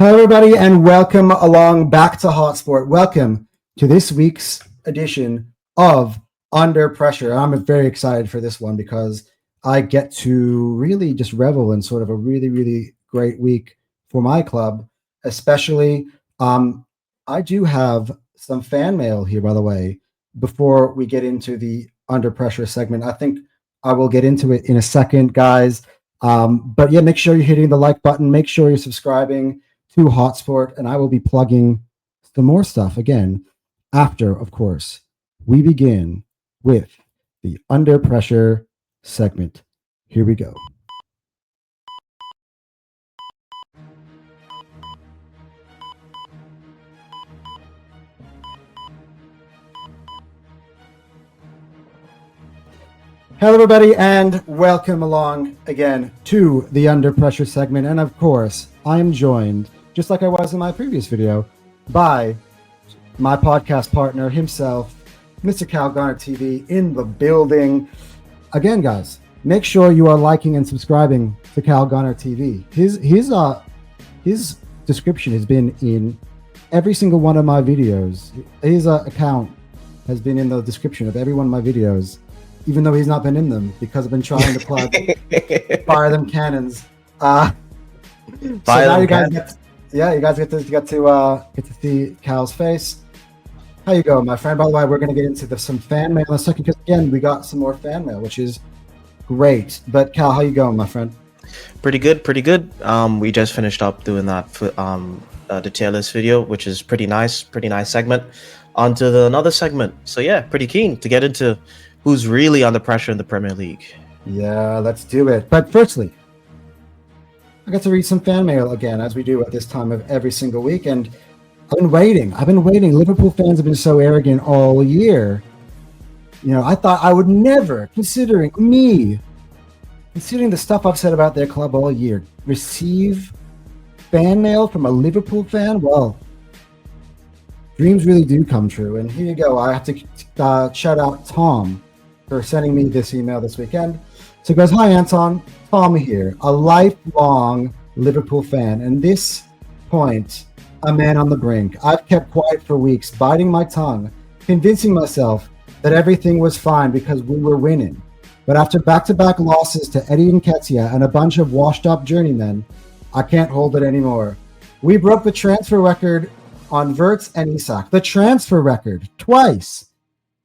Hello, everybody, and welcome along back to Hotsport. Welcome to this week's edition of Under Pressure. I'm very excited for this one because I get to really just revel in sort of a really great week for my club, especially. I do have some fan mail here, by the way, before we get into the Under Pressure segment. I think I will get into it in a second, guys. But yeah, make sure you're hitting the like button. Make sure you're subscribing to Hotsport, and I will be plugging some more stuff again after, of course, we begin with the Under Pressure segment. Here we go. Hello, everybody, and welcome along again to the Under Pressure segment. And of course, I am joined, just like I was in my previous video, by my podcast partner himself, Mr. Cal Garner TV, in the building. Again, guys, make sure you are liking and subscribing to Cal Garner TV. His description has been in every single one of my videos. His account has been in the description of every one of my videos, even though he's not been in them, because I've been trying to plug Fire Them Cannons. So now you guys get to see Cal's face. How you going, my friend? By the way, we're going to get into some fan mail in a second, because again, we got some more fan mail, which is great. But Cal, how you going, my friend? Pretty good. We just finished up doing that for the tier list video, which is pretty nice segment. On to another segment. So yeah, pretty keen to get into who's really under pressure in the Premier League. Yeah, let's do it. But firstly, I got to read some fan mail again, as we do at this time of every single week. And I've been waiting. Liverpool fans have been so arrogant all year. You know, I thought I would never, considering the stuff I've said about their club all year, receive fan mail from a Liverpool fan. Well, dreams really do come true. And here you go. I have to shout out Tom for sending me this email this weekend. So it goes, "Hi Anton, Tom here, a lifelong Liverpool fan, and this point, a man on the brink. I've kept quiet for weeks, biting my tongue, convincing myself that everything was fine because we were winning. But after back-to-back losses to Eddie Nketiah and a bunch of washed-up journeymen, I can't hold it anymore. We broke the transfer record on Wirtz and ISAK. The transfer record, twice.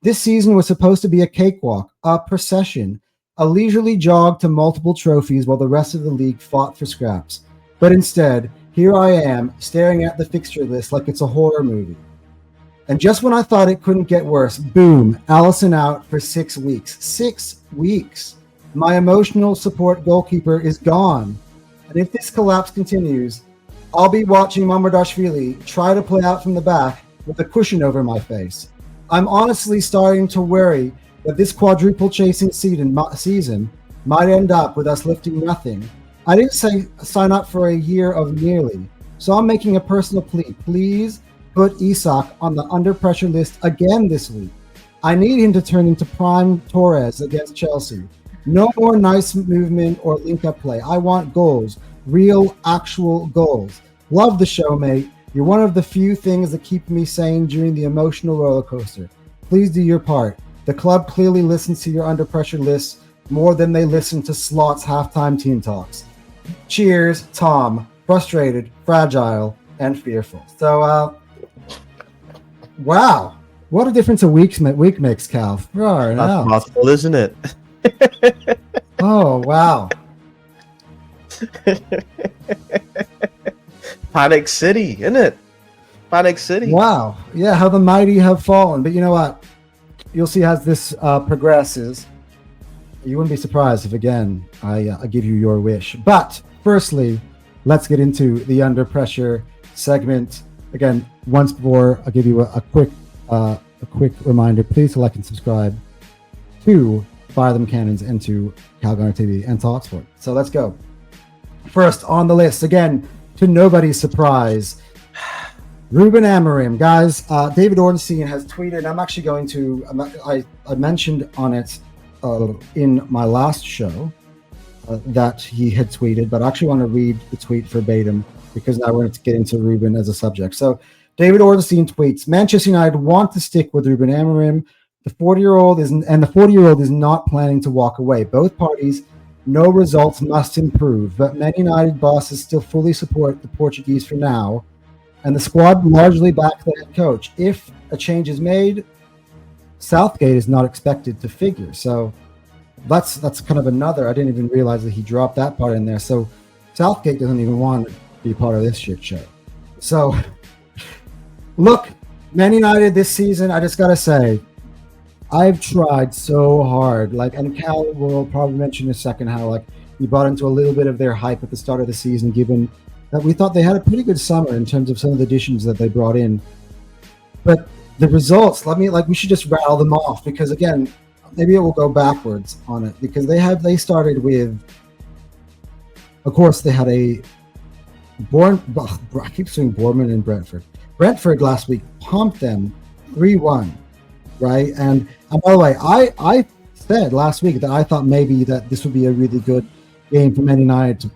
This season was supposed to be a cakewalk, a procession, a leisurely jog to multiple trophies while the rest of the league fought for scraps. But instead, here I am, staring at the fixture list like it's a horror movie. And just when I thought it couldn't get worse, boom, Alisson out for 6 weeks. 6 weeks. My emotional support goalkeeper is gone. And if this collapse continues, I'll be watching Mamardashvili try to play out from the back with a cushion over my face. I'm honestly starting to worry that this quadruple chasing season might end up with us lifting nothing. I didn't sign up for a year of nearly, so I'm making a personal plea. Please put ISAK on the under pressure list again this week. I need him to turn into prime Torres against Chelsea. No more nice movement or link-up play. I want goals. Real, actual goals. Love the show, mate. You're one of the few things that keep me sane during the emotional roller coaster. Please do your part. The club clearly listens to your under pressure lists more than they listen to Slot's halftime team talks. Cheers, Tom. Frustrated, fragile, and fearful." So, wow. What a difference a week makes, Cal. That's possible, isn't it? Oh, wow. Panic City, isn't it? Panic City. Wow. Yeah, how the mighty have fallen. But you know what? You'll see as this progresses. You wouldn't be surprised if, again, I give you your wish. But firstly, let's get into the Under Pressure segment. Again, once more, I'll give you a quick reminder. Please like and subscribe to Fire Them Cannons and to Cal Garner TV and to Hotsport. So let's go. First on the list, again, to nobody's surprise, Ruben Amorim. Guys, David Ornstein has tweeted. I'm actually going to, I mentioned on it in my last show that he had tweeted, but I actually want to read the tweet verbatim. because now we're going to get into Ruben as a subject. So David Ornstein tweets, Manchester United want to stick with Ruben Amorim. The 40-year-old is not planning to walk away. Both parties know results must improve, but Man United bosses still fully support the Portuguese for now, and the squad largely back the head coach. If a change is made, Southgate is not expected to figure. So that's kind of another. I didn't even realize that he dropped that part in there. So Southgate doesn't even want to be part of this shit show. So look, Man United this season, I just gotta say, I've tried so hard. And Cal will probably mention in a second how he bought into a little bit of their hype at the start of the season, given that we thought they had a pretty good summer in terms of some of the additions that they brought in. But the results, we should just rattle them off, because again, maybe it will go backwards on it, because they started with, of course, they had I keep saying Bournemouth and Brentford. Brentford last week pumped them 3-1, right? And by the way, I said last week that I thought maybe that this would be a really good game for Man United to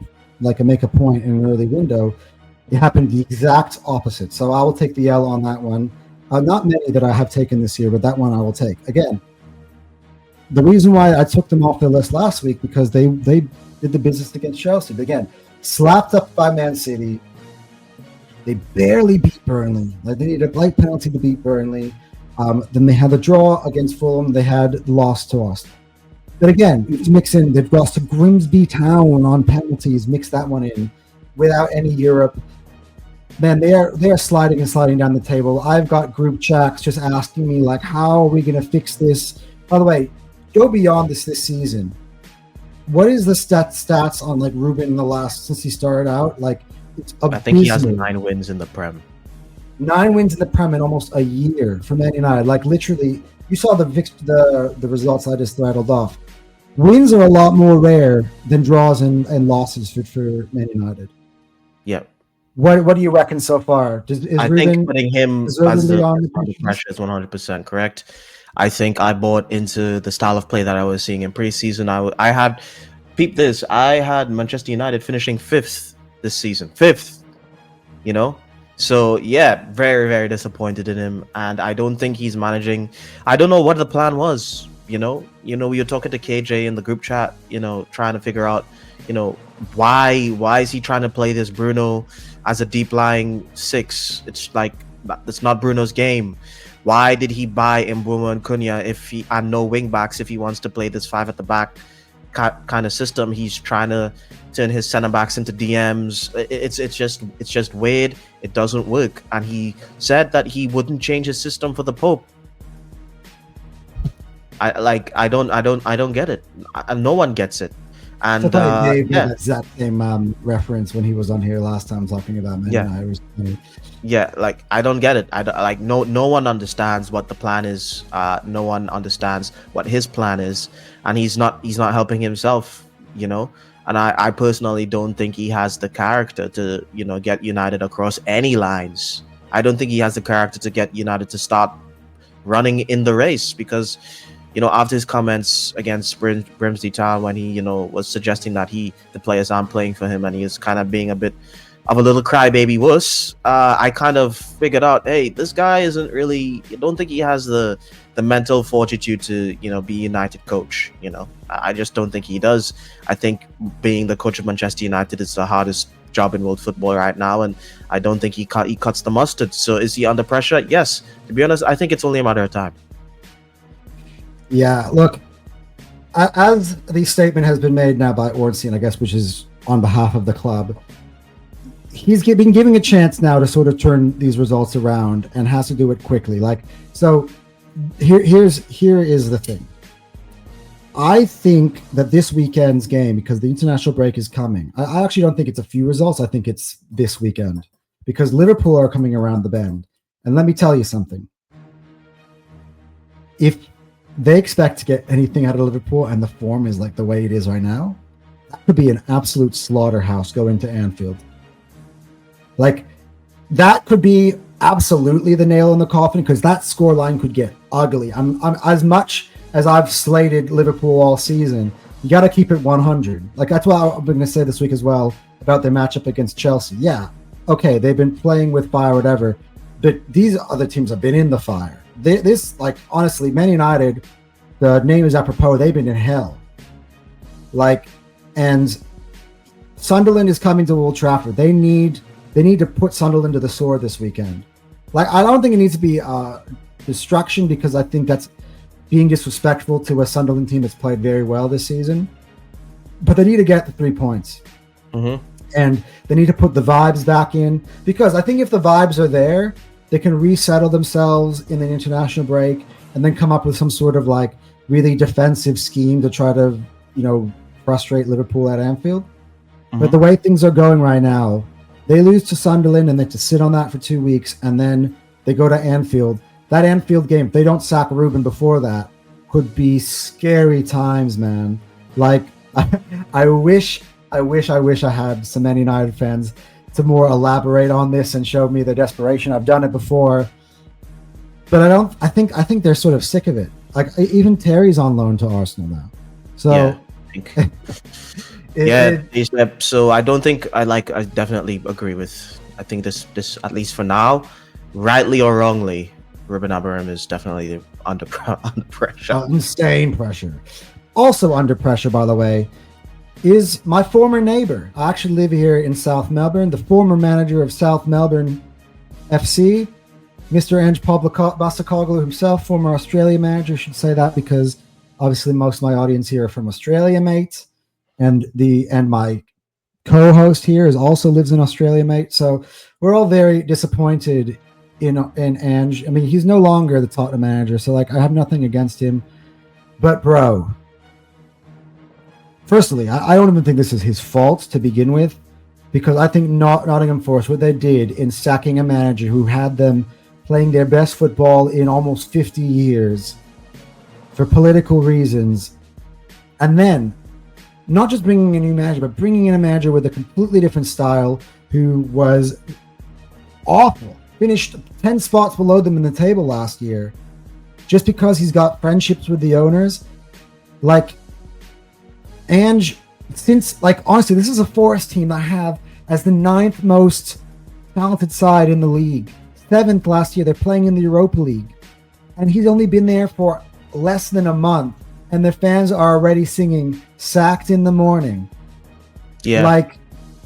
make a point in an early window. It happened the exact opposite. So I will take the L on that one. Not many that I have taken this year, but that one I will take. Again, the reason why I took them off the list last week, because they did the business against Chelsea. But again, slapped up by Man City. They barely beat Burnley. They needed a late penalty to beat Burnley. Then they had a draw against Fulham. They had lost to us. But again, you mix in, they've lost to Grimsby Town on penalties. Mix that one in without any Europe. Man, they are sliding down the table. I've got group chats just asking me how are we going to fix this? By the way, go beyond this season. What is the stats on Ruben in the last since he started out? It's abysmal. I think he has 9 wins in the Prem. 9 wins in the Prem in almost a year for Man United. Literally, you saw the results I just rattled off. Wins are a lot more rare than draws and losses for Man United. Yeah. What do you reckon so far? I think putting him as under pressure is 100% correct. I think I bought into the style of play that I was seeing in preseason. I had Manchester United finishing 5th this season. 5th, So yeah, very, very disappointed in him, and I don't think he's managing. I don't know what the plan was. We were talking to KJ in the group chat. Trying to figure out, why is he trying to play this Bruno as a deep lying 6? It's not Bruno's game. Why did he buy Mbeumo and Cunha and no wing backs if he wants to play this 5 at the back kind of system? He's trying to turn his center backs into DMs. It's just weird. It doesn't work. And he said that he wouldn't change his system for the Pope. I don't get it. No one gets it. And Dave did that exact same reference when he was on here last time talking about Man United. I don't get it. No one understands what the plan is. No one understands what his plan is, and he's not helping himself. And I personally don't think he has the character to get United across any lines. I don't think he has the character to get United to start running in the race, because after his comments against Grimsby Town, when he was suggesting that the players aren't playing for him, and he was kind of being a bit of a little crybaby wuss, I kind of figured out, hey, this guy isn't really. I don't think he has the mental fortitude to be United coach. I just don't think he does. I think being the coach of Manchester United is the hardest job in world football right now, and I don't think he cuts the mustard. So is he under pressure? Yes. To be honest, I think it's only a matter of time. Yeah, look, as the statement has been made now by Ornstein, I guess, which is on behalf of the club, he's been giving a chance now to sort of turn these results around, and has to do it quickly. So here is the thing. I think that this weekend's game, because the international break is coming, I actually don't think it's a few results. I think it's this weekend, because Liverpool are coming around the bend. And let me tell you something. If they expect to get anything out of Liverpool, and the form is the way it is right now, that could be an absolute slaughterhouse going to Anfield. That could be absolutely the nail in the coffin, because that scoreline could get ugly. I'm as much as I've slated Liverpool all season, you got to keep it 100. That's what I'm going to say this week as well about their matchup against Chelsea. Yeah, okay, they've been playing with fire, whatever, but these other teams have been in the fire. This, like, honestly, Man United, the name is apropos, they've been in hell. Like, and Sunderland is coming to Old Trafford. They need to put Sunderland to the sword this weekend. Like, I don't think it needs to be destruction, because I think that's being disrespectful to a Sunderland team that's played very well this season. But they need to get the 3 points. Mm-hmm. And they need to put the vibes back in, because I think if the vibes are there, they can resettle themselves in the international break and then come up with some sort of like really defensive scheme to try to, frustrate Liverpool at Anfield. Mm-hmm. But the way things are going right now, they lose to Sunderland and they have to sit on that for 2 weeks, and then they go to Anfield. That Anfield game, if they don't sack Ruben before that, could be scary times, man. Like, I wish I had some Man United fans to more elaborate on this and show me the desperation. I've done it before, but I think they're sort of sick of it. Like, even Terry's on loan to Arsenal now. So yeah, I think so I don't think I definitely agree with, I think this at least for now, rightly or wrongly, Ruben Amorim is definitely under pressure. Insane pressure. Also under pressure, by the way, is my former neighbor. I actually live here in South Melbourne. The former manager of South Melbourne FC, Mr. Ange Postecoglou himself, former Australia manager. Should say that because obviously most of my audience here are from Australia, mate. And my co-host here also lives in Australia, mate. So we're all very disappointed in Ange. I mean, he's no longer the Tottenham manager, so like I have nothing against him. But bro, firstly, I don't even think this is his fault to begin with, because I think Nottingham Forest, what they did in sacking a manager who had them playing their best football in almost 50 years for political reasons, and then not just bringing a new manager, but bringing in a manager with a completely different style who was awful, finished 10 spots below them in the table last year, just because he's got friendships with the owners. Like, Ange, since, like, honestly, this is a Forest team that I have as the 9th most talented side in the league. 7th last year. They're playing in the Europa League. And he's only been there for less than a month. And their fans are already singing "Sacked in the Morning." Yeah. Like,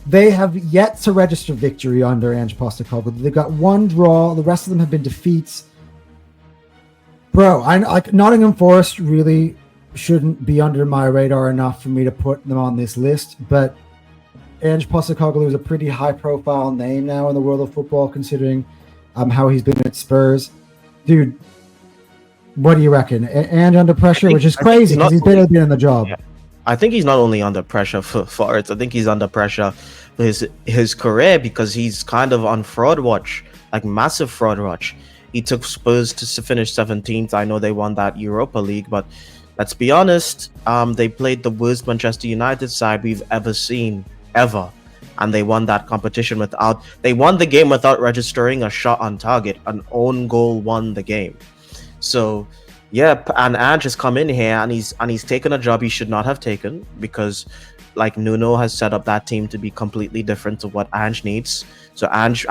they have yet to register victory under Ange Postecoglou. They've got one draw. The rest of them have been defeats. Bro, like, Nottingham Forest really shouldn't be under my radar enough for me to put them on this list, but Ange Postecoglou is a pretty high-profile name now in the world of football, considering how he's been at Spurs. Dude, what do you reckon? Ange under pressure, which is crazy because he's barely been in the job. Yeah. I think he's not only under pressure for it. I think he's under pressure for his career, because he's kind of on fraud watch, like massive fraud watch. He took Spurs to finish 17th. I know they won that Europa League, but let's be honest, they played the worst Manchester United side we've ever seen, ever. And they won that competition they won the game without registering a shot on target. An own goal won the game. So, yeah, and Ange has come in here and he's taken a job he should not have taken, because, like, Nuno has set up that team to be completely different to what Ange needs. So Ange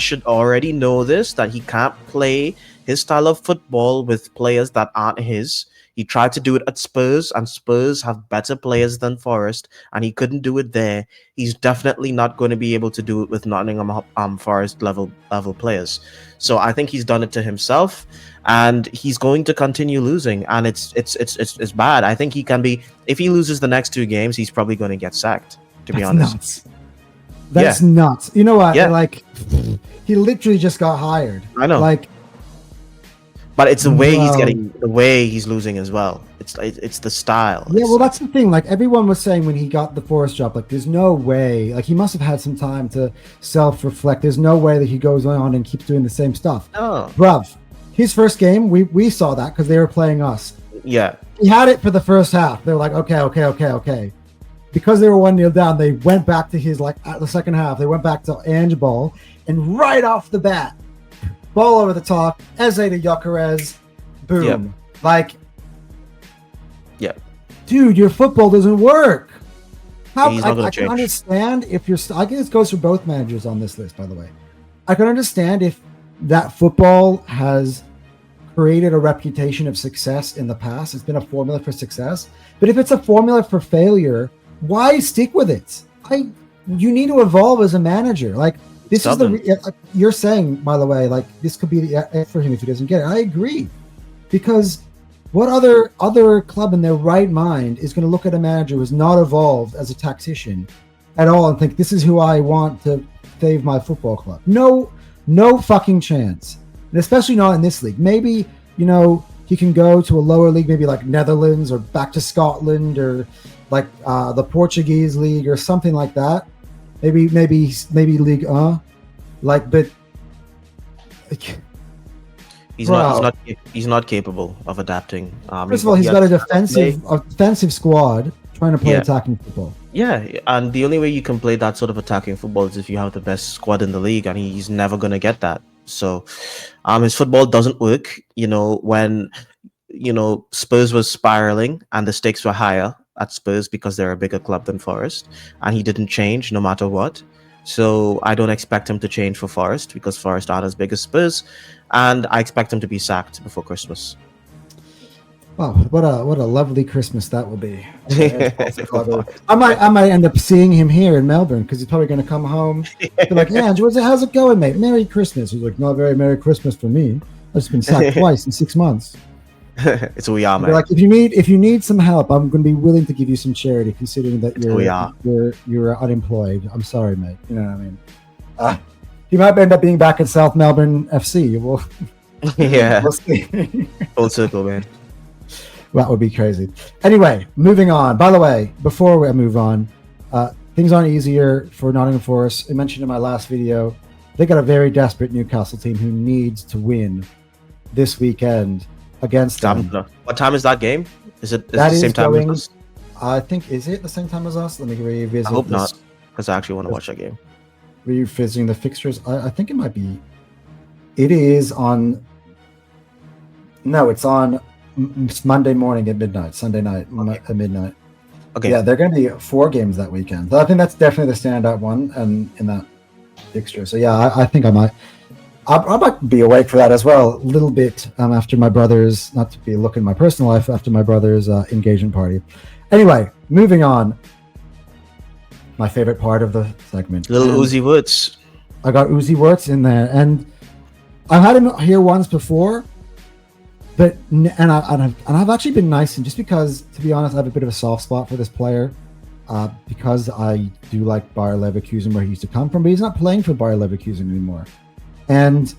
should already know this, that he can't play his style of football with players that aren't his. He tried to do it at Spurs, and Spurs have better players than Forest, and he couldn't do it there. He's definitely not going to be able to do it with Nottingham Forest level players. So I think he's done it to himself, and he's going to continue losing, and it's bad. I think he can be, if he loses the next 2 games, he's probably going to get sacked, to be honest. Nuts. That's nuts. You know what? Yeah. Like, he literally just got hired. I know. Like, but it's the way the way he's losing as well. It's the style. Yeah, well, that's the thing. Like, everyone was saying when he got the Forest job, like, there's no way. Like, he must have had some time to self-reflect. There's no way that he goes on and keeps doing the same stuff. Oh, bruv, his first game, we saw that because they were playing us. Yeah, he had it for the first half. They were like, okay. Because they were 1-0 down, they went back to his, like, at the second half, they went back to Ange ball, and right off the bat, ball over the top, Eze to Gyökeres, boom. Yep. Like, yeah, dude, your football doesn't work. How He's not going I to can change. understand if you're. I think this goes for both managers on this list, by the way. I can understand if that football has created a reputation of success in the past. It's been a formula for success. But if it's a formula for failure, why stick with it? You need to evolve as a manager. Like this Stubborn. is you're saying, by the way, like this could be the for him if he doesn't get it. I agree, because what other club in their right mind is going to look at a manager who's not evolved as a tactician at all and think this is who I want to save my football club? No fucking chance. And especially not in this league. Maybe, he can go to a lower league, maybe like Netherlands or back to Scotland or like the Portuguese league or something like that. Maybe League but he's not capable of adapting. First of all, he's got a defensive squad trying to play attacking football. Yeah, and the only way you can play that sort of attacking football is if you have the best squad in the league, and he's never going to get that. So, his football doesn't work. When Spurs was spiraling and the stakes were higher at Spurs because they're a bigger club than Forest, and he didn't change no matter what. So I don't expect him to change for Forest because Forest aren't as big as Spurs, and I expect him to be sacked before Christmas. Wow, what a lovely Christmas that will be. I might end up seeing him here in Melbourne because he's probably going to come home. Be like, yeah, Andrew, how's it going, mate? Merry Christmas. He's like, not very Merry Christmas for me. I've just been sacked twice in 6 months. It's who we are, mate. Like, if you need some help, I'm going to be willing to give you some charity, considering that you're unemployed. I'm sorry, mate. You know what I mean? You might end up being back at South Melbourne FC. We'll see. Full circle, man. That would be crazy. Anyway, moving on. By the way, before we move on, things aren't easier for Nottingham Forest. I mentioned in my last video, they got a very desperate Newcastle team who needs to win this weekend against them. What time is that game? Is it the same time as us? I think, is it the same time as us? Let me revisit. I hope not, because I actually want to watch that game. Revisiting the fixtures. I think it might be. It is on. No, it's on. It's Monday morning at midnight, Sunday night at midnight. Okay. Yeah, they're going to be 4 games that weekend. So I think that's definitely the standout one, and in that fixture. So yeah, I think I might be awake for that as well, a little bit after my brother's, not to be looking at my personal life, after my brother's engagement party. Anyway, moving on. My favorite part of the segment. Little Uzi Wirtz. I got Uzi Wirtz in there, and I've had him here once before. But I've actually been nice, and just because, to be honest, I have a bit of a soft spot for this player, because I do like Bayer Leverkusen, where he used to come from, but he's not playing for Bayer Leverkusen anymore. And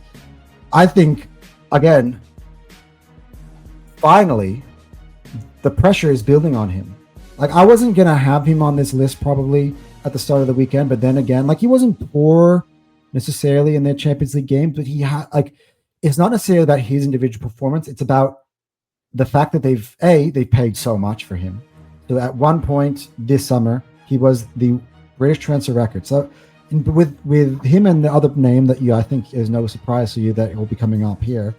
I think, again, finally, the pressure is building on him. Like, I wasn't gonna have him on this list probably at the start of the weekend, but then again, like, he wasn't poor necessarily in their Champions League games, but he had it's not necessarily about his individual performance. It's about the fact that they've paid so much for him. So at one point this summer, he was the British transfer record. So with him and the other name that I think is no surprise to you that will be coming up here,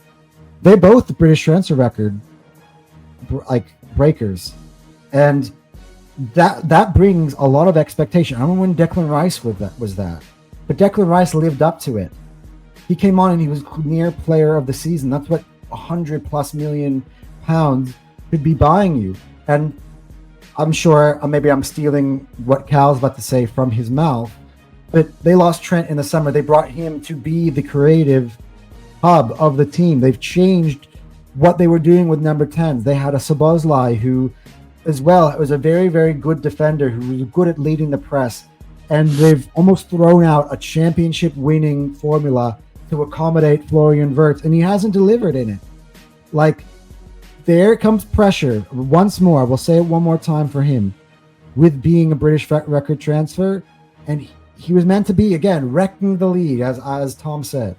they're both the British transfer record breakers, and that brings a lot of expectation. I remember when Declan Rice was that, but Declan Rice lived up to it. He came on and he was near player of the season. That's what £100+ million could be buying you. And I'm sure maybe I'm stealing what Cal's about to say from his mouth, but they lost Trent in the summer. They brought him to be the creative hub of the team. They've changed what they were doing with number 10s. They had a Szoboszlai who, as well, was a very, very good defender who was good at leading the press. And they've almost thrown out a championship-winning formula to accommodate Florian Wirtz, and he hasn't delivered in it. Like, there comes pressure once more. We'll say it one more time for him, with being a British record transfer, and he was meant to be, again, wrecking the league, as Tom said.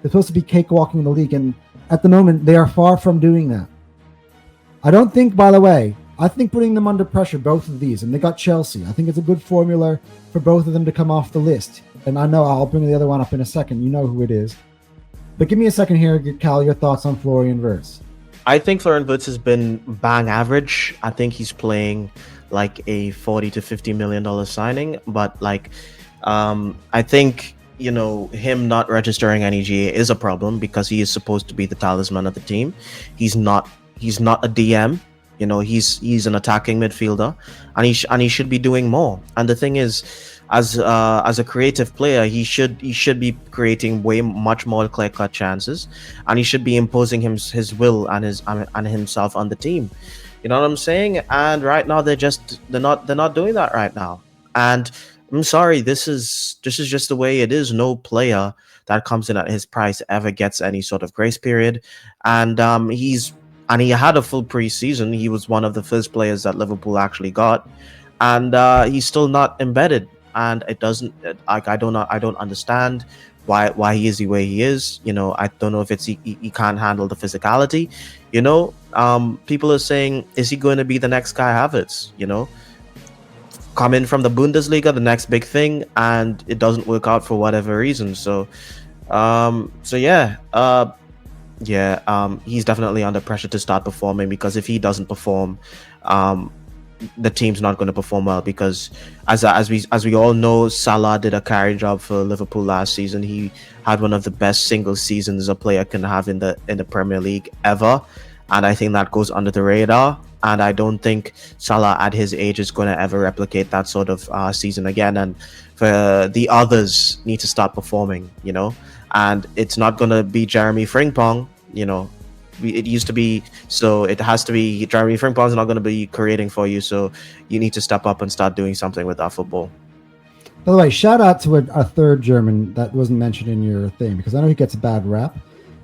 They're supposed to be cakewalking the league, and at the moment they are far from doing that. I don't think, by the way, I think putting them under pressure, both of these, and they got Chelsea. I think it's a good formula for both of them to come off the list. And I know I'll bring the other one up in a second. You know who it is. But give me a second here, Cal, your thoughts on Florian Wirtz. I think Florian Wirtz has been bang average. I think he's playing like a 40 to 50 million dollar signing, but like I think, you know, him not registering any GA is a problem because he is supposed to be the talisman of the team. He's not a DM. You know, he's an attacking midfielder, and he should be doing more. And the thing is, as a creative player, he should be creating way much more clear cut chances, and he should be imposing his will and himself on the team. You know what I'm saying? And right now they're not doing that right now. And I'm sorry, this is just the way it is. No player that comes in at his price ever gets any sort of grace period, and he had a full preseason. He was one of the first players that Liverpool actually got, and he's still not embedded. And it doesn't like I don't understand why he is the way he is. You know, I don't know if it's he can't handle the physicality. You know, people are saying, is he going to be the next Kai Havertz? You know, come in from the Bundesliga, the next big thing, and it doesn't work out for whatever reason. So, he's definitely under pressure to start performing, because if he doesn't perform, the team's not going to perform well, because as we all know, Salah did a carry job for Liverpool last season. He had one of the best single seasons a player can have in the Premier League ever, and I think that goes under the radar. And I don't think Salah at his age is going to ever replicate that sort of season again. And for the others need to start performing, you know. And it's not going to be Jeremy Frimpong, you know. It used to be, so it has to be Jeremy Frimpong's not going to be creating for you. So you need to step up and start doing something with that football. By the way, shout out to a third German that wasn't mentioned in your thing, because I know he gets a bad rap.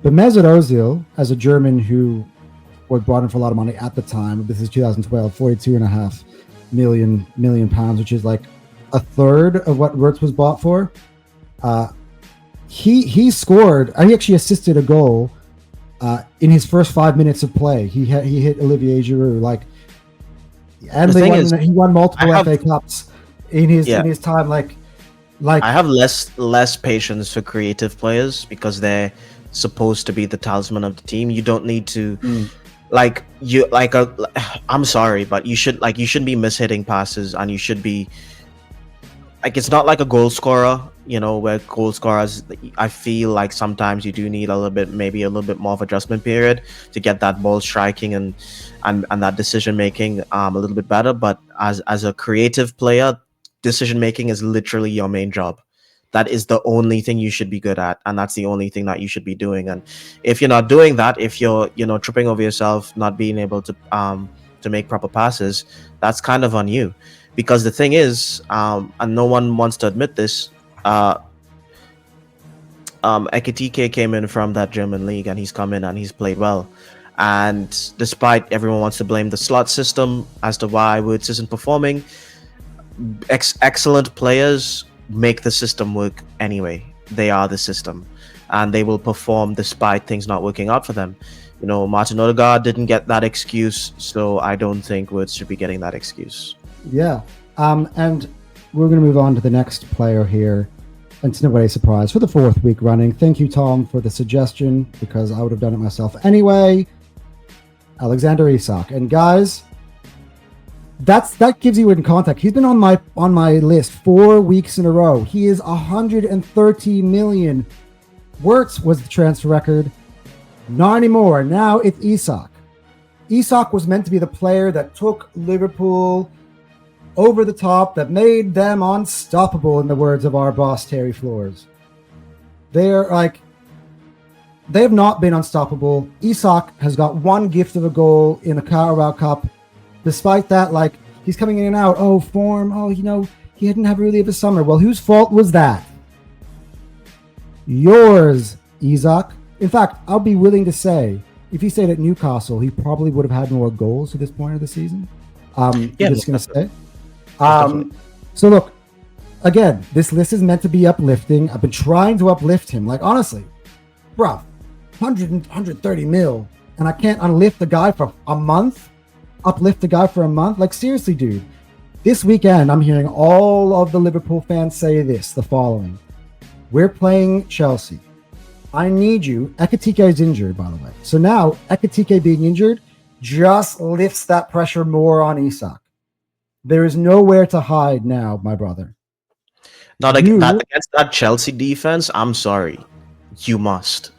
But Mesut Ozil, as a German who was brought in for a lot of money at the time, this is 2012, 42.5 million pounds, which is like a third of what Wirtz was bought for. He scored, and he actually assisted a goal in his first 5 minutes of play. He hit Olivier Giroud, and he won multiple FA Cups in his time. Like I have less patience for creative players, because they're supposed to be the talisman of the team. You don't need to I'm sorry, but you shouldn't be mishitting passes, and you should be like, it's not like a goal scorer, you know, where goal scorers, I feel like sometimes you do need a little bit more of adjustment period to get that ball striking and that decision making a little bit better. But as a creative player, decision making is literally your main job. That is the only thing you should be good at, and that's the only thing that you should be doing. And if you're not doing that, if you're, you know, tripping over yourself, not being able to make proper passes, that's kind of on you. Because the thing is, and no one wants to admit this, Ekitike came in from that German league, and he's come in and he's played well. And despite everyone wants to blame the slot system as to why Wirtz isn't performing, excellent players make the system work anyway. They are the system, and they will perform despite things not working out for them. You know, Martin Odegaard didn't get that excuse, so I don't think Wirtz should be getting that excuse. Yeah, and we're going to move on to the next player here. And it's nobody's surprise, for the fourth week running. Thank you, Tom, for the suggestion, because I would have done it myself anyway. Alexander Isak. And guys, that gives you in context. He's been on my list 4 weeks in a row. He is 130 million. Wirtz was the transfer record. Not anymore. Now it's Isak. Isak was meant to be the player that took Liverpool over the top, that made them unstoppable, in the words of our boss Terry Flores. They've not been unstoppable. Isak has got one gift of a goal in the Carabao Cup. Despite that, like, he's coming in and out. Oh, form. Oh, you know, he didn't have really of a summer. Well, whose fault was that? Yours, Isak. In fact, I'll be willing to say, if he stayed at Newcastle, he probably would have had more goals at this point of the season. I'm just going to say. So look, again, this list is meant to be uplifting. I've been trying to uplift him. Like, honestly, bro, 130 mil, and I can't uplift the guy for a month? Uplift the guy for a month? Like, seriously, dude. This weekend, I'm hearing all of the Liverpool fans say the following. We're playing Chelsea. I need you. Ekitike is injured, by the way. So now, Ekitike being injured just lifts that pressure more on Isak. There is nowhere to hide now, my brother. Not You, that against that Chelsea defense. I'm sorry, you must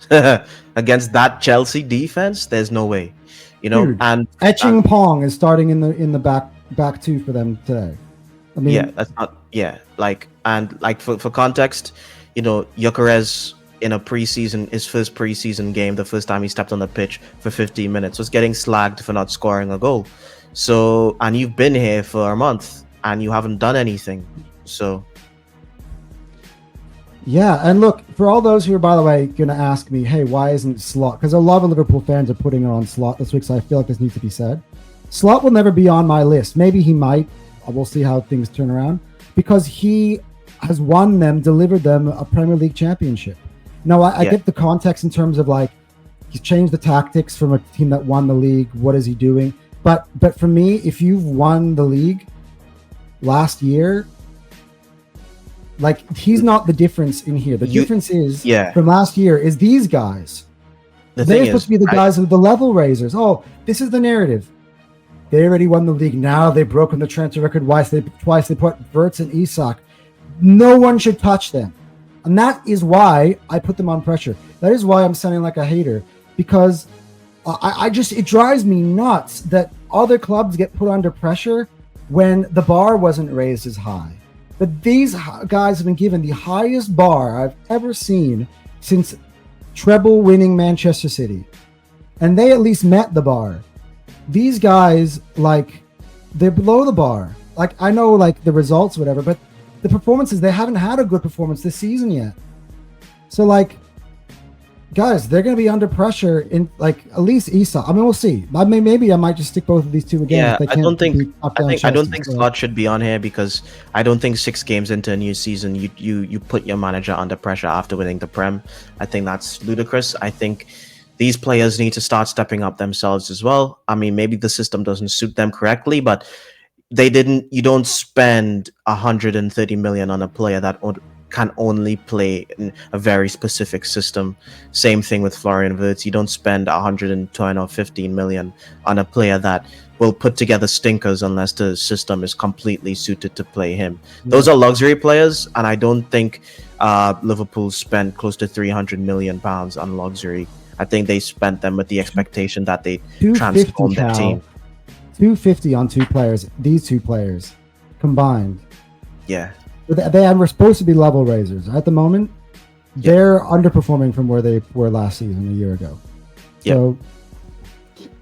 against that Chelsea defense. There's no way, dude. And Etching Pong is starting in the back two for them today. I mean, yeah, that's not for context, Gyökeres in a preseason, his first preseason game, the first time he stepped on the pitch for 15 minutes, was getting slagged for not scoring a goal. So, and you've been here for a month and you haven't done anything. So, yeah, and look, for all those who are, by the way, going to ask me, hey, why isn't Slot? Because a lot of Liverpool fans are putting it on Slot this week, so I feel like this needs to be said. Slot will never be on my list. Maybe he might. We'll see how things turn around. Because he has won them, delivered them a Premier League championship. Now, I get the context in terms of, like, he's changed the tactics from a team that won the league. What is he doing? But for me, if you've won the league last year, like, he's not the difference in here. The difference is from last year is these guys. They're supposed to be the guys of the level raisers. Oh, this is the narrative. They already won the league. Now they've broken the transfer record twice. They put Wirtz and ISAK. No one should touch them. And that is why I put them on pressure. That is why I'm sounding like a hater. Because it drives me nuts that other clubs get put under pressure when the bar wasn't raised as high. But these guys have been given the highest bar I've ever seen since treble-winning Manchester City. And they at least met the bar. These guys, like, they're below the bar. Like, I know, like, the results, whatever, but the performances, they haven't had a good performance this season yet. So, like, guys, they're going to be under pressure in, like, at least ISAK. I mean, we'll see. maybe I might just stick both of these two again. Yeah, I don't think Slot should be on here because I don't think 6 games into a new season you put your manager under pressure after winning the Prem. I think that's ludicrous. I think these players need to start stepping up themselves as well. I mean, maybe the system doesn't suit them correctly, but you don't spend 130 million on a player that can only play in a very specific system. Same thing with Florian Wirtz. You don't spend 110 or 15 million on a player that will put together stinkers unless the system is completely suited to play him. Those are luxury players, and I don't think Liverpool spent close to 300 million pounds on luxury. I think they spent them with the expectation that they transform their team. 250 on two players. These two players combined. Yeah. They were supposed to be level raisers. At the moment, they're underperforming from where they were last season, a year ago. So,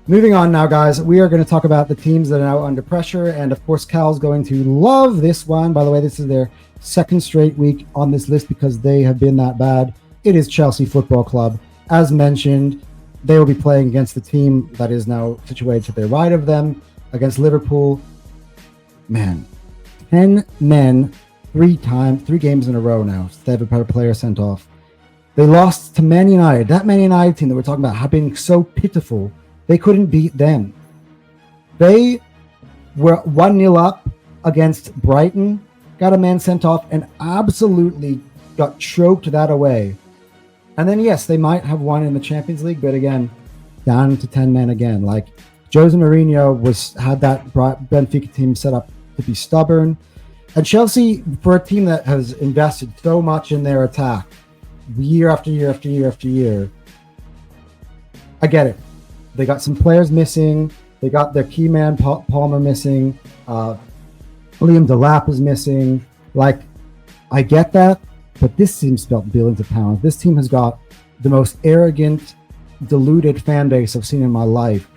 moving on now, guys, we are going to talk about the teams that are now under pressure. And, of course, Cal's going to love this one. By the way, this is their second straight week on this list because they have been that bad. It is Chelsea Football Club. As mentioned, they will be playing against the team that is now situated to their right of them, against Liverpool. Man, 10 men, 3 games in a row now. They have a player sent off. They lost to Man United. That Man United team that we're talking about have been so pitiful. They couldn't beat them. They were 1-0 up against Brighton, got a man sent off, and absolutely got choked that away. And then, yes, they might have won in the Champions League, but again, down to 10 men again. Like, Jose Mourinho had that Benfica team set up to be stubborn. And Chelsea, for a team that has invested so much in their attack, year after year after year after year, I get it. They got some players missing. They got their key man, Palmer, missing. Liam Delap is missing. Like, I get that. But this team spent billions of pounds. This team has got the most arrogant, deluded fan base I've seen in my life.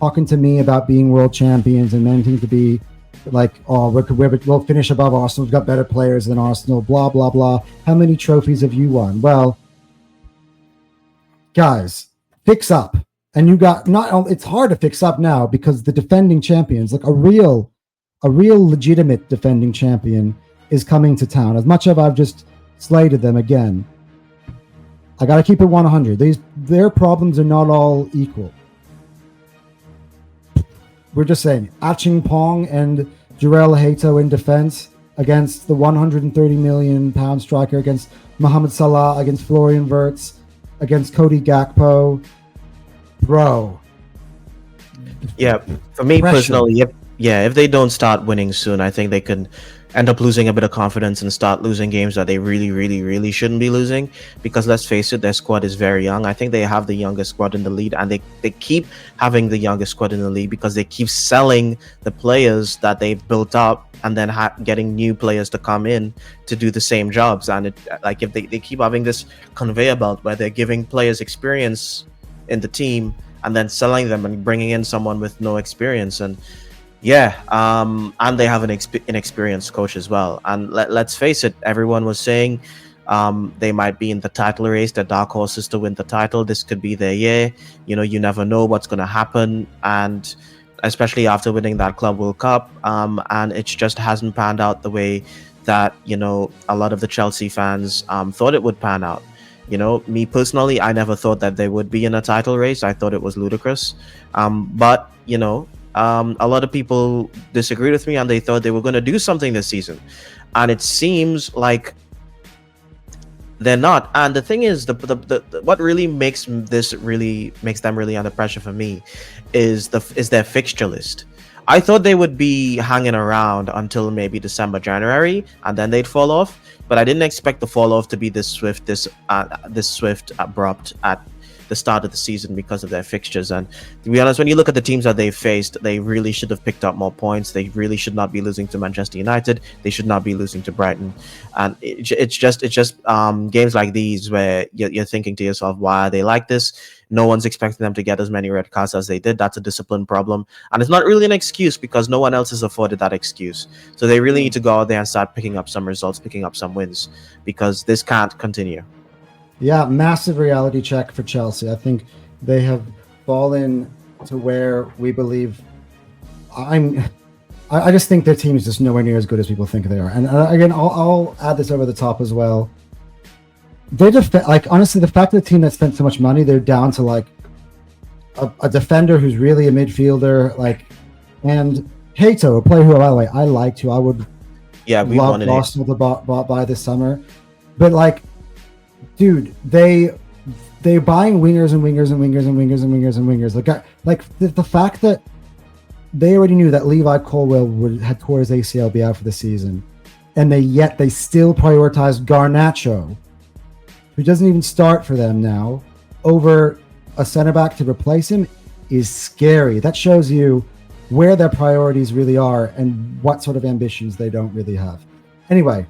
Talking to me about being world champions and wanting to be like, oh, we'll finish above Arsenal. We've got better players than Arsenal, blah, blah, blah. How many trophies have you won? Well, guys, fix up. And you got it's hard to fix up now because the defending champions, like a real legitimate defending champion is coming to town. As much as I've just slated them again, I got to keep it 100. Their problems are not all equal. We're just saying, Aching Pong and Jarell Hato in defense against the 130 million pound striker, against Mohamed Salah, against Florian Wirtz, against Cody Gakpo. Bro. Yeah, for me personally, yeah, if they don't start winning soon, I think they could end up losing a bit of confidence and start losing games that they really, really, really shouldn't be losing. Because let's face it, their squad is very young. I think they have the youngest squad in the league, and they keep having the youngest squad in the league because they keep selling the players that they've built up and then getting new players to come in to do the same jobs. And it, like, if they keep having this conveyor belt where they're giving players experience in the team and then selling them and bringing in someone with no experience. And yeah, and they have an inexperienced coach as well. And let's face it, everyone was saying they might be in the title race, the dark horses to win the title. This could be their year. You know, you never know what's going to happen. And especially after winning that Club World Cup, and it just hasn't panned out the way that, you know, a lot of the Chelsea fans thought it would pan out. You know, me personally, I never thought that they would be in a title race. I thought it was ludicrous. But, you know, a lot of people disagreed with me and they thought they were going to do something this season. And it seems like they're not. And the thing is, what really makes them really under pressure for me is their fixture list. I thought they would be hanging around until maybe December, January, and then they'd fall off. But I didn't expect the fall off to be this swift, abrupt at the start of the season because of their fixtures. And to be honest, when you look at the teams that they've faced, they really should have picked up more points. They really should not be losing to Manchester United. They should not be losing to Brighton. And it's just games like these where you're thinking to yourself, why are they like this? No one's expecting them to get as many red cards as they did. That's a discipline problem. And it's not really an excuse because no one else has afforded that excuse. So they really need to go out there and start picking up some results, picking up some wins, because this can't continue. Yeah, massive reality check for Chelsea. I think they have fallen to where we believe. I just think their team is just nowhere near as good as people think they are. And again, I'll add this over the top as well. They're like, honestly, the fact that the team that spent so much money, they're down to like a defender who's really a midfielder, like, and Hato, a player who, by the way, I liked, who I would love Arsenal to buy this summer, but like, dude, they're buying wingers and wingers and wingers and wingers and wingers and wingers. Like the fact that they already knew that Levi Colwill had tore his ACL, be out for the season, and yet they still prioritized Garnacho, who doesn't even start for them now, over a center back to replace him, is scary. That shows you where their priorities really are and what sort of ambitions they don't really have. Anyway,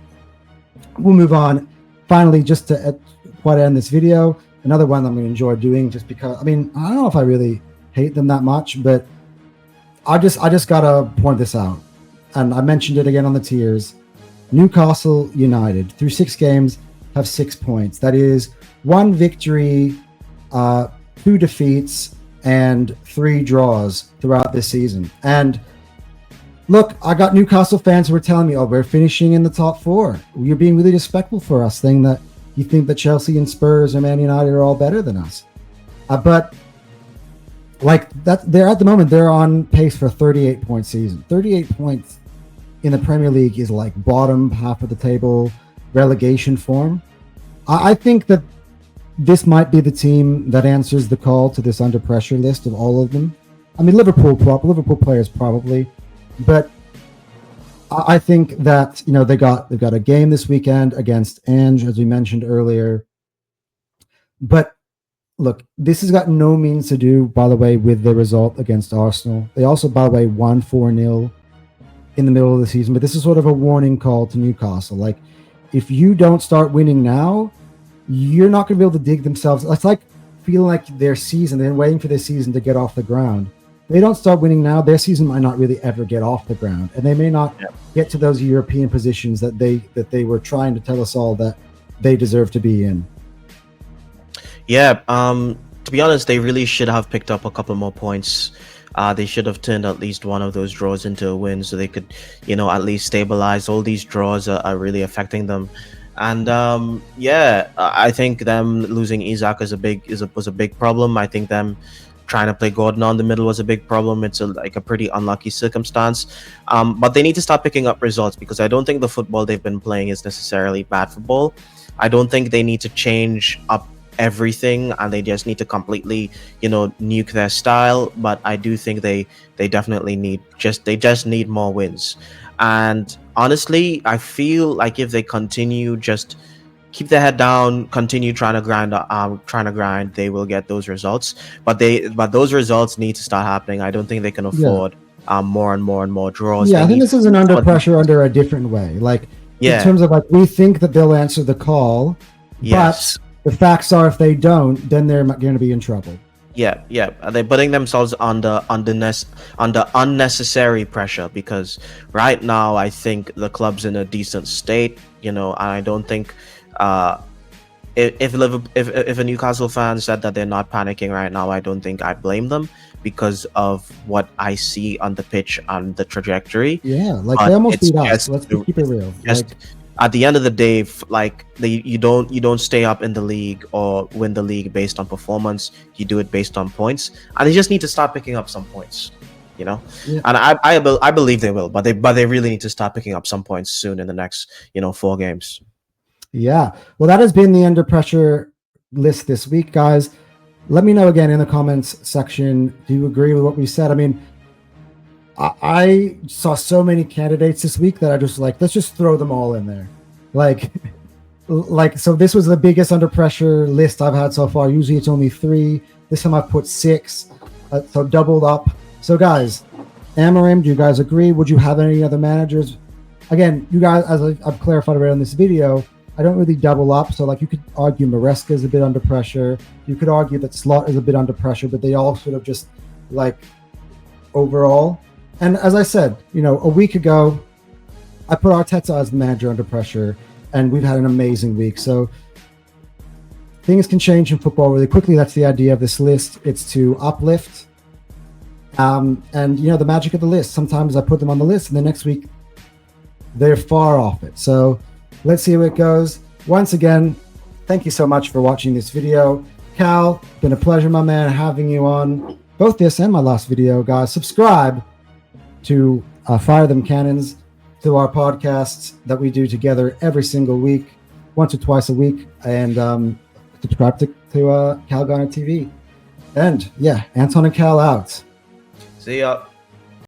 we'll move on. Finally, just to quite end this video, another one I'm going to enjoy doing, just because, I mean, I don't know if I really hate them that much, but I just got to point this out. And I mentioned it again on the tiers. Newcastle United, through 6 games, have 6 points. That is 1 victory, 2 defeats, and 3 draws throughout this season. And look, I got Newcastle fans who were telling me, oh, we're finishing in the top 4. You're being really disrespectful for us, saying that you think that Chelsea and Spurs and Man United are all better than us. But like that, they're at the moment, they're on pace for a 38-point season. 38 points in the Premier League is like bottom half of the table relegation form. I think that this might be the team that answers the call to this under pressure list of all of them. I mean, Liverpool players probably, but I think that, you know, they've got a game this weekend against Ange, as we mentioned earlier. But look, this has got no means to do, by the way, with the result against Arsenal. They also, by the way, won 4-0 in the middle of the season. But this is sort of a warning call to Newcastle. Like, if you don't start winning now, you're not going to be able to dig themselves. It's like feeling like their season, they're waiting for their season to get off the ground. They don't start winning now, their season might not really ever get off the ground, and they may not get to those European positions that they were trying to tell us all that they deserve to be in. Yeah, to be honest, they really should have picked up a couple more points. They should have turned at least one of those draws into a win, so they could, you know, at least stabilize. All these draws are really affecting them. And I think them losing ISAK was a big problem. I think them trying to play Gordon on the middle was a big problem. It's a pretty unlucky circumstance. But they need to start picking up results, because I don't think the football they've been playing is necessarily bad football. I don't think they need to change up everything and they just need to completely, nuke their style. But I do think they definitely need just more wins. And honestly, I feel like if they continue, just keep their head down, continue trying to grind, they will get those results. But those results need to start happening. I don't think they can afford more and more draws. Yeah, I think this is an Under Pressure under a different way. Like, in terms of like, we think that they'll answer the call, but the facts are if they don't, then they're going to be in trouble. Yeah. They're putting themselves under unnecessary pressure, because right now I think the club's in a decent state, and I don't think if a Newcastle fan said that they're not panicking right now, I don't think I blame them, because of what I see on the pitch and the trajectory. Yeah, like they almost beat us. Let's keep it real. Just at the end of the day, like you don't stay up in the league or win the league based on performance. You do it based on points, and they just need to start picking up some points. And I believe they will, but they really need to start picking up some points soon in the next 4 games. Yeah, well, that has been the Under Pressure list this week, guys. Let me know again in the comments section. Do you agree with what we said? I mean, I saw so many candidates this week that I just like, let's just throw them all in there. Like, so this was the biggest Under Pressure list I've had so far. Usually it's only 3. This time I've put 6, so doubled up. So guys, Amarim, do you guys agree? Would you have any other managers? Again, you guys, as I've clarified already on this video, I don't really double up. So like, you could argue Maresca is a bit under pressure. You could argue that Slot is a bit under pressure, but they all sort of just like overall. And as I said, a week ago, I put Arteta as the manager under pressure, and we've had an amazing week. So things can change in football really quickly. That's the idea of this list. It's to uplift. And the magic of the list. Sometimes I put them on the list, and the next week they're far off it. So let's see how it goes. Once again, thank you so much for watching this video. Cal, been a pleasure, my man, having you on both this and my last video. Guys, subscribe to Fire Them Cannons, to our podcasts that we do together every single week, once or twice a week, and subscribe to Cal Garner TV. And yeah, Anton and Cal out. See ya.